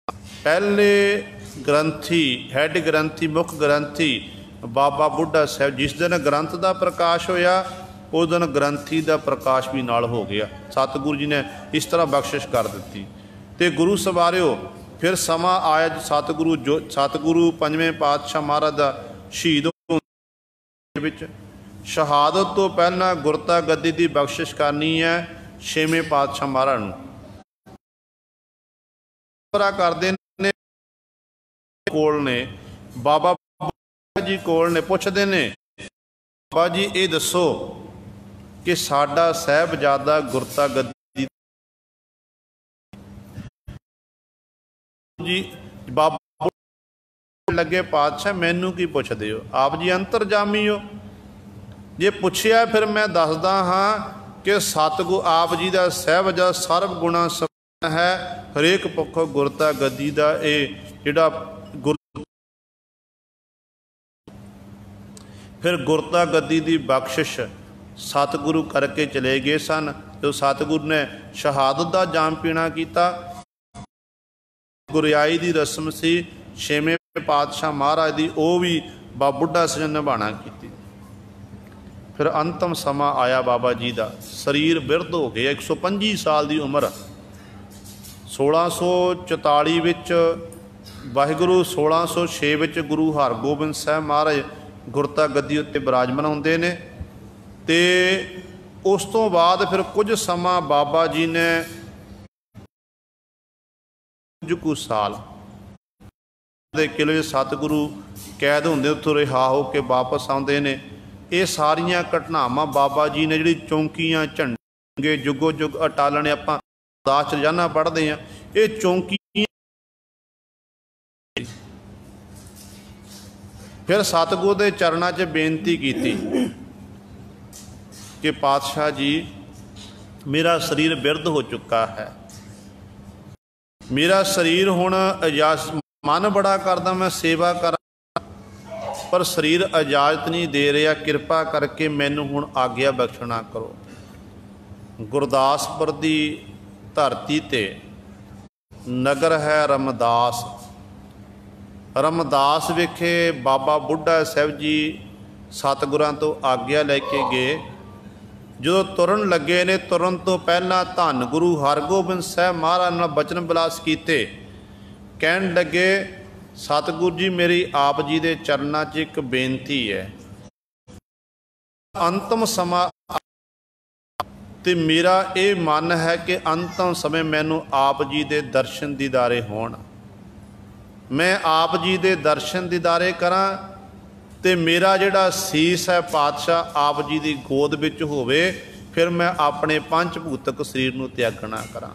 पहले ग्रंथी हैड ग्रंथी मुख ग्रंथी बाबा बुढ़ा साहब, जिस दिन ग्रंथ का प्रकाश होया उस दिन ग्रंथी का प्रकाश भी नाल हो गया। सतगुरु जी ने इस तरह बख्शिश कर दी। तो गुरु सवारियो फिर समा आया सतगुरु पंजवें पातशाह महाराज का शहीद होने, शहादत तो पहला गुरता गद्दी की बख्शिश करनी है छेवें पातशाह महाराज नूं। करते ने कोल ने बाबा जी कोल ने पुछते ने, बाबा जी ये दसो कि साडा साहबजादा गुरता गद्दी जी बाबा लगे पातशाह मैनू की पुछदे हो, आप जी अंतरजामी हो। जे पुछया फिर मैं दसदा हाँ कि सतगुरु आप जी का सहबजा सर्व गुणा संपन्न है, हरेक पक्षों गुरता गद्दी का ये जिहड़ा गुर फिर गुरता गद्दी की बख्शिश सतगुरु करके चले गए सन। जो सतगुरु ने शहादत का जाम पीना किया, गुरियाई की रस्म सी छेवें पातशाह महाराज की, वो भी बाबा बुढ़ा सजन निभाना की। फिर अंतिम समा आया बाबा जी का, शरीर बिरध हो गया, 125 साल की उम्र। 1644 विच वाहिगुरु 1606 विच गुरु हरगोबिंद साहब महाराज गुरता गद्दी उत्ते विराजमान होंदे ने। ते उस तो बाद फिर कुछ समा बाबा जी ने कुछ साल दे किले सतगुरु कैद होंदे उत्थों रिहा हो के वापस आउंदे ने। ये सारियां घटनावां बाबा जी ने जिहड़ी चौंकियां झंडे जुगो जुग अटालने आपां अरदास रोजाना पढ़ते हैं, ये चौंकी फिर सतगुरु के चरणों च बेनती की कि पातशाह जी मेरा शरीर बिरध हो चुका है, मेरा शरीर हुण इजाजत, मन बड़ा करदा मैं सेवा कर पर शरीर इजाजत नहीं दे रहा, कृपा करके मैनू हुण आग्या बख्शना करो। गुरदासपुर की धरती ते नगर है रमदास। रमदास विखे बाबा बुढ़ा साहब जी सतगुरां तो आग्या लैके गए। जो तुरन लगे ने, तुरन तो पहला धन गुरु हरगोबिंद साहब महाराज नाल बचन बिलास कीते। कहन लगे सतगुरु जी मेरी आप जी के चरणों च एक बेनती है, अंतिम समा ते मेरा ये मन है कि अंतिम समय मैनू आप जी के दर्शन दीदारे होण, मैं आप जी के दर्शन दीदारे करा ते मेरा जिहड़ा सीस है पातशाह आप जी की गोद विच होवे, फिर मैं अपने पंच भूतक शरीर नूं त्यागना करा।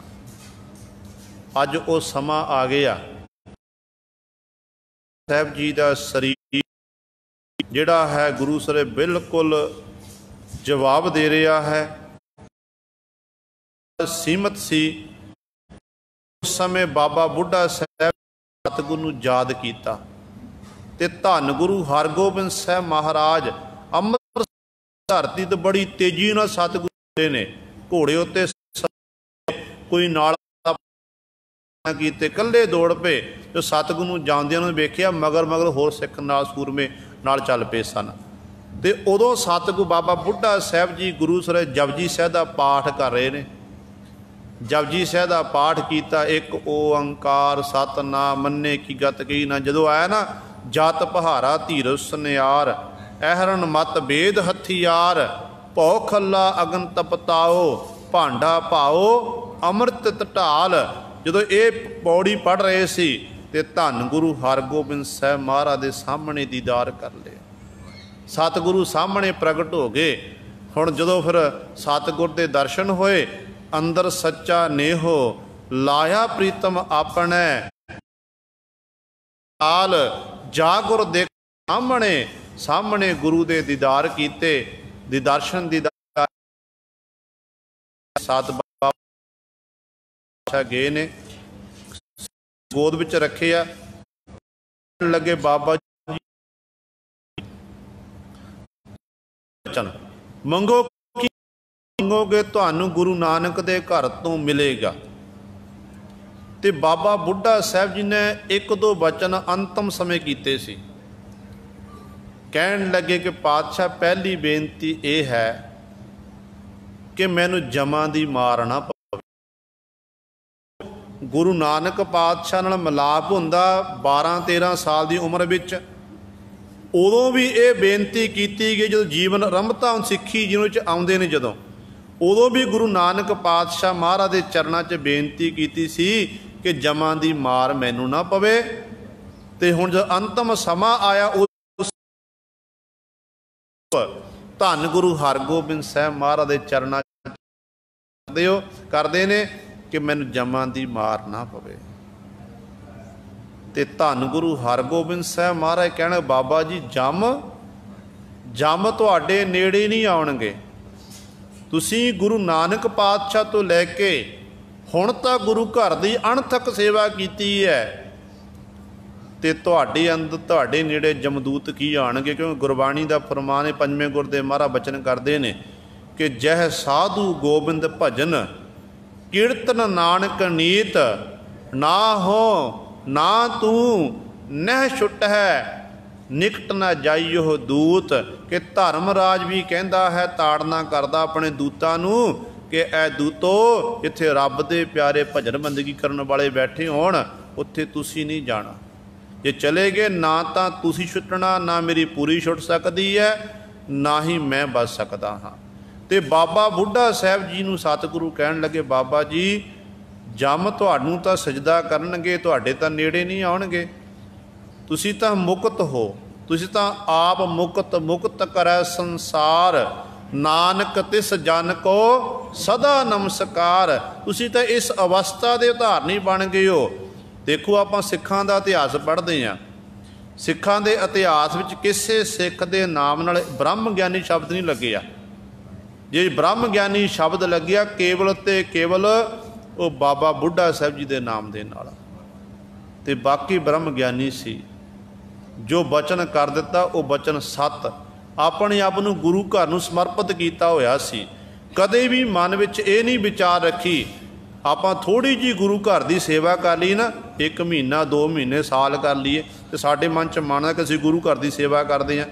अज वो समा आ गया, साहब जी का शरीर जिहड़ा है गुरु सरे बिल्कुल जवाब दे रहा है। सीमत सी उस समय बाबा बुढ़ा साहब सतगुरु नूं याद कीता ते धन गुरु हरगोबिंद साहब महाराज अमृत धरती तो बड़ी तेजी नाल सतगुरु ने घोड़े उत्ते कोई नाल कीते कल्ले दौड़ पे। जो सतगुरु जांदियां नूं वेखिया मगर मगर होर सिख नाल सूरमे नाल चल पे सन। ते उदों सतगुरु बाबा बुढ़ा साहब जी गुरु सर जपजी साहब का पाठ कर रहे ने। जपजी साहब का पाठ किया, एक ओंकार सतनाम मन्ने की गत की ना। जदों आया ना जत पहारा धीरज सुनियार, अहरन मत बेद हथियार, भौ खला अगन तपताओ, भांडा पाओ अमृत ढाल। जदों ये पौड़ी पढ़ रहे सी ते धन गुरु हरगोबिंद साहब महाराज के सामने दीदार कर लिया, सतगुरु सामने प्रगट हो गए। हुण जदों फिर सतगुर के दर्शन होए, अंदर सच्चा नेहो लाया प्रीतम आपने, आल जागुर देख सामने सामने गुरु दे दीदार कीते। दीदार्शन दीदार सत बाबा गए ने, गोद विच रखे आ, लगे बाबा जी मंगो की मंगोगे तुहानू गुरु नानक दे घर तो मिलेगा। ते बाबा बुढ़ा साहब जी ने एक दो वचन अंतिम समय कीते सी। कहन लगे कि पातशाह पहली बेनती ये है कि मैनू जमा दी मार ना पवे। गुरु नानक पातशाह नाल मिलाप हुंदा 12-13 साल की उम्र विच, उदों भी ये बेनती की गई जो जीवन रंभता सिੱਖੀ जीवन च आउंदे ने। जदों उदों भी गुरु नानक पातशाह महाराज के चरणों च बेनती की सी कि जमा की मार मैनू ना पवे। ते हुण जो अंतिम समा आया उस धन गुरु हरगोबिंद साहब महाराज के चरणों करदे ने कि मैनू जमा की मार ना पवे। ਤੇ ਧੰਨ ਗੁਰੂ ਹਰਗੋਬਿੰਦ ਸਾਹਿਬ ਮਹਾਰਾਜ ਕਹਿਣ ਬਾਬਾ ਜੀ ਜੰਮ ਤੁਹਾਡੇ ਨੇੜੇ ਨਹੀਂ ਆਉਣਗੇ। ਤੁਸੀਂ ਗੁਰੂ ਨਾਨਕ ਪਾਤਸ਼ਾਹ ਤੋਂ ਲੈ ਕੇ ਹੁਣ ਤਾਂ ਗੁਰੂ ਘਰ ਦੀ ਅਣਥੱਕ ਸੇਵਾ ਕੀਤੀ ਹੈ ਤੇ ਤੁਹਾਡੇ ਅੰਦਰ ਤੁਹਾਡੇ ਨੇੜੇ ਜਮਦੂਤ ਕੀ ਆਉਣਗੇ। ਕਿਉਂਕਿ ਗੁਰਬਾਣੀ ਦਾ ਫਰਮਾਨ ਹੈ, ਪੰਜਵੇਂ ਗੁਰ ਦੇ ਮਹਾਰਾਜ ਬਚਨ ਕਰਦੇ ਨੇ ਕਿ ਜਹ ਸਾਧੂ ਗੋਬਿੰਦ ਭਜਨ ਕੀਰਤਨ ਨਾਨਕ ਨੀਤ ਨਾ ਹੋ ਨਾ ਤੂੰ ਨਹਿ ਛੁੱਟ ਹੈ ਨਿਕਟ ਨਾ ਜਾਈਓ ਦੂਤ। ਕਿ ਧਰਮ ਰਾਜ ਵੀ ਕਹਿੰਦਾ ਹੈ, ਤਾੜਨਾ ਕਰਦਾ ਆਪਣੇ ਦੂਤਾਂ ਨੂੰ ਕਿ ਐ ਦੂਤੋ ਜਿੱਥੇ ਰੱਬ ਦੇ ਪਿਆਰੇ ਭਜਨ ਬੰਦਗੀ ਕਰਨ ਵਾਲੇ ਬੈਠੇ ਹੋਣ ਉੱਥੇ ਤੁਸੀਂ ਨਹੀਂ ਜਾਣਾ। ਜੇ ਚਲੇ ਗਏ ਨਾ ਤਾਂ ਤੁਸੀਂ ਛੁੱਟਣਾ, ਨਾ ਮੇਰੀ ਪੂਰੀ ਛੁੱਟ ਸਕਦੀ ਹੈ, ਨਾ ਹੀ ਮੈਂ ਬਚ ਸਕਦਾ ਹਾਂ। ਤੇ ਬਾਬਾ ਬੁੱਢਾ ਸਾਹਿਬ ਜੀ ਨੂੰ ਸਤਿਗੁਰੂ ਕਹਿਣ ਲੱਗੇ ਬਾਬਾ ਜੀ ਜੰਮ ਤੁਹਾਨੂੰ ਤਾਂ ਸਜਦਾ ਕਰਨਗੇ, ਤੁਹਾਡੇ ਤਾਂ ਨੇੜੇ ਨਹੀਂ ਆਉਣਗੇ। ਤੁਸੀਂ ਤਾਂ ਮੁਕਤ ਹੋ, ਤੁਸੀਂ ਤਾਂ ਆਪ ਮੁਕਤ ਕਰੈ ਸੰਸਾਰ ਨਾਨਕ ਤਿਸ ਜਨ ਕੋ ਸਦਾ ਨਮਸਕਾਰ। ਤੁਸੀਂ ਤਾਂ ਇਸ ਅਵਸਥਾ ਦੇ ਉਦਾਹਰਣੀ ਬਣ ਗਏ ਹੋ। ਦੇਖੋ ਆਪਾਂ ਸਿੱਖਾਂ ਦਾ ਇਤਿਹਾਸ ਪੜ੍ਹਦੇ ਹਾਂ, ਸਿੱਖਾਂ ਦੇ ਇਤਿਹਾਸ ਵਿੱਚ ਕਿਸੇ ਸਿੱਖ ਦੇ ਨਾਮ ਨਾਲ ਬ੍ਰਹਮ ਗਿਆਨੀ ਸ਼ਬਦ ਨਹੀਂ ਲੱਗਿਆ। ਜੇ ਬ੍ਰਹਮ ਗਿਆਨੀ ਸ਼ਬਦ ਲੱਗਿਆ ਕੇਵਲ ਤੇ ਕੇਵਲ ਉਹ ਬਾਬਾ ਬੁੱਢਾ ਸਾਹਿਬ ਜੀ ਦੇ ਨਾਮ ਦੇ ਨਾਲ, ਤੇ ਬਾਕੀ ਬ੍ਰਹਮ ਗਿਆਨੀ ਸੀ। ਜੋ ਬਚਨ ਕਰ ਦਿੱਤਾ ਉਹ ਬਚਨ ਸੱਤ, ਆਪਣੇ ਆਪ ਨੂੰ ਗੁਰੂ ਘਰ ਨੂੰ ਸਮਰਪਿਤ ਕੀਤਾ ਹੋਇਆ ਸੀ। ਕਦੇ ਵੀ ਮਨ ਵਿੱਚ ਇਹ ਨਹੀਂ ਵਿਚਾਰ ਰੱਖੀ ਆਪਾਂ ਥੋੜ੍ਹੀ ਜਿਹੀ ਗੁਰੂ ਘਰ ਦੀ ਸੇਵਾ ਕਰ ਲਈ ਨਾ, 1 ਮਹੀਨਾ 2 ਮਹੀਨੇ ਸਾਲ ਕਰ ਲਈਏ ਤੇ ਸਾਡੇ ਮਨ 'ਚ ਮੰਨਦਾ ਕਿ ਅਸੀਂ ਗੁਰੂ ਘਰ ਦੀ ਸੇਵਾ ਕਰਦੇ ਹਾਂ।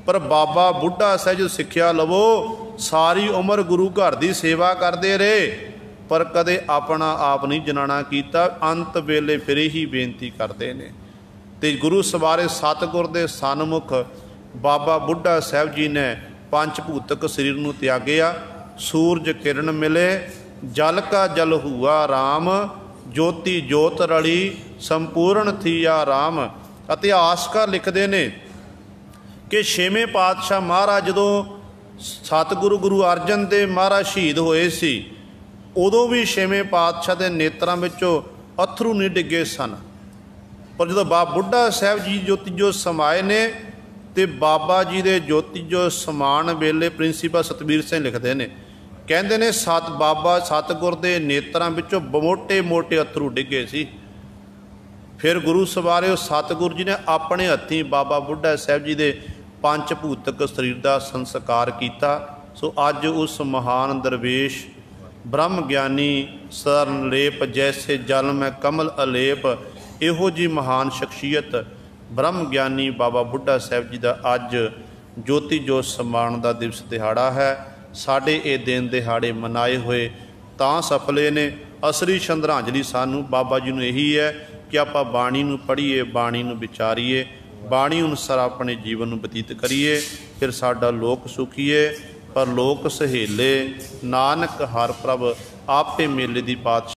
ਪਰ ਬਾਬਾ ਬੁੱਢਾ ਸਾਹਿਬ ਜੋ ਸਿੱਖਿਆ ਲਵੋ, ਸਾਰੀ ਉਮਰ ਗੁਰੂ ਘਰ ਦੀ ਸੇਵਾ ਕਰਦੇ ਰਹੇ ਪਰ ਕਦੇ ਆਪਣਾ ਆਪ ਨਹੀਂ ਜਨਾਣਾ ਕੀਤਾ। ਅੰਤ ਵੇਲੇ ਫਿਰ ਹੀ ਬੇਨਤੀ ਕਰਦੇ ਨੇ। ਤੇ ਗੁਰੂ ਸਵਾਰੇ ਸਤਿਗੁਰ ਦੇ ਸਨਮੁਖ ਬਾਬਾ ਬੁੱਢਾ ਸਾਹਿਬ ਜੀ ਨੇ ਪੰਜ ਭੂਤਕ ਸਰੀਰ ਨੂੰ ਤਿਆਗਿਆ। ਸੂਰਜ ਕਿਰਨ ਮਿਲੇ ਜਲ ਕਾ ਜਲ ਹੁਆ ਰਾਮ, ਜੋਤੀ ਜੋਤ ਰਲੀ ਸੰਪੂਰਨ ਥੀਆ ਰਾਮ। ਇਤਿਹਾਸਕਾਰ ਲਿਖਦੇ ਨੇ ਕਿ 6ਵੇਂ ਪਾਤਸ਼ਾਹ ਮਹਾਰਾਜ ਜਦੋਂ ਸਤਿਗੁਰੂ ਗੁਰੂ ਅਰਜਨ ਦੇਵ ਮਹਾਰਾਜ ਸ਼ਹੀਦ ਹੋਏ ਸੀ ਉਦੋਂ ਵੀ 6ਵੇਂ ਪਾਤਸ਼ਾਹ ਦੇ ਨੇਤਰਾਂ ਵਿੱਚੋਂ ਅਥਰੂ ਨਹੀਂ ਡਿੱਗੇ ਸਨ। ਪਰ ਜਦੋਂ ਬਾਬਾ ਬੁੱਢਾ ਸਾਹਿਬ ਜੀ ਜੋਤੀਜੋ ਸਮਾਏ ਨੇ ਤੇ ਬਾਬਾ ਜੀ ਦੇ ਜੋਤੀਜੋ ਸਮਾਨ ਵੇਲੇ ਪ੍ਰਿੰਸੀਪਲ ਸਤਬੀਰ ਸਿੰਘ ਲਿਖਦੇ ਨੇ, ਕਹਿੰਦੇ ਨੇ ਬਾਬਾ ਸਤਿਗੁਰ ਦੇ ਨੇਤਰਾਂ ਵਿੱਚੋਂ ਮੋਟੇ ਮੋਟੇ ਅਥਰੂ ਡਿੱਗੇ ਸੀ। ਫਿਰ ਗੁਰੂ ਸਵਾਰੇ ਸਤਿਗੁਰੂ ਜੀ ਨੇ ਆਪਣੇ ਹੱਥੀਂ ਬਾਬਾ ਬੁੱਢਾ ਸਾਹਿਬ ਜੀ ਦੇ ਪੰਜ ਭੂਤਕ ਸਰੀਰ ਦਾ ਸੰਸਕਾਰ ਕੀਤਾ। ਸੋ ਅੱਜ ਉਸ ਮਹਾਨ ਦਰਵੇਸ਼ ਬ੍ਰਹਮ ਗਿਆਨੀ ਸਰਨਲੇਪ ਜੈਸੇ ਜਲ ਮੈਂ ਕਮਲ ਅਲੇਪ, ਇਹੋ ਜਿਹੀ ਮਹਾਨ ਸ਼ਖਸੀਅਤ ਬ੍ਰਹਮ ਗਿਆਨੀ ਬਾਬਾ ਬੁੱਢਾ ਸਾਹਿਬ ਜੀ ਦਾ ਅੱਜ ਜੋਤੀ ਜੋਤ ਸਮਾਉਣ ਦਾ ਦਿਵਸ ਦਿਹਾੜਾ ਹੈ। ਸਾਡੇ ਇਹ ਦਿਨ ਦਿਹਾੜੇ ਮਨਾਏ ਹੋਏ ਤਾਂ ਸਫਲੇ ਨੇ। ਅਸਲੀ ਸ਼ਰਧਾਂਜਲੀ ਸਾਨੂੰ ਬਾਬਾ ਜੀ ਨੂੰ ਇਹੀ ਹੈ ਕਿ ਆਪਾਂ ਬਾਣੀ ਨੂੰ ਪੜ੍ਹੀਏ, ਬਾਣੀ ਨੂੰ ਵਿਚਾਰੀਏ, ਬਾਣੀ ਅਨੁਸਾਰ ਆਪਣੇ ਜੀਵਨ ਨੂੰ ਬਤੀਤ ਕਰੀਏ, ਫਿਰ ਸਾਡਾ ਲੋਕ ਸੁਖੀਏ ਪਰ ਲੋਕ ਸਹੇਲੇ। ਨਾਨਕ ਹਰ ਪ੍ਰਭ ਆਪੇ ਮੇਲੇ ਦੀ ਪਾਤਸ਼ਾਹ।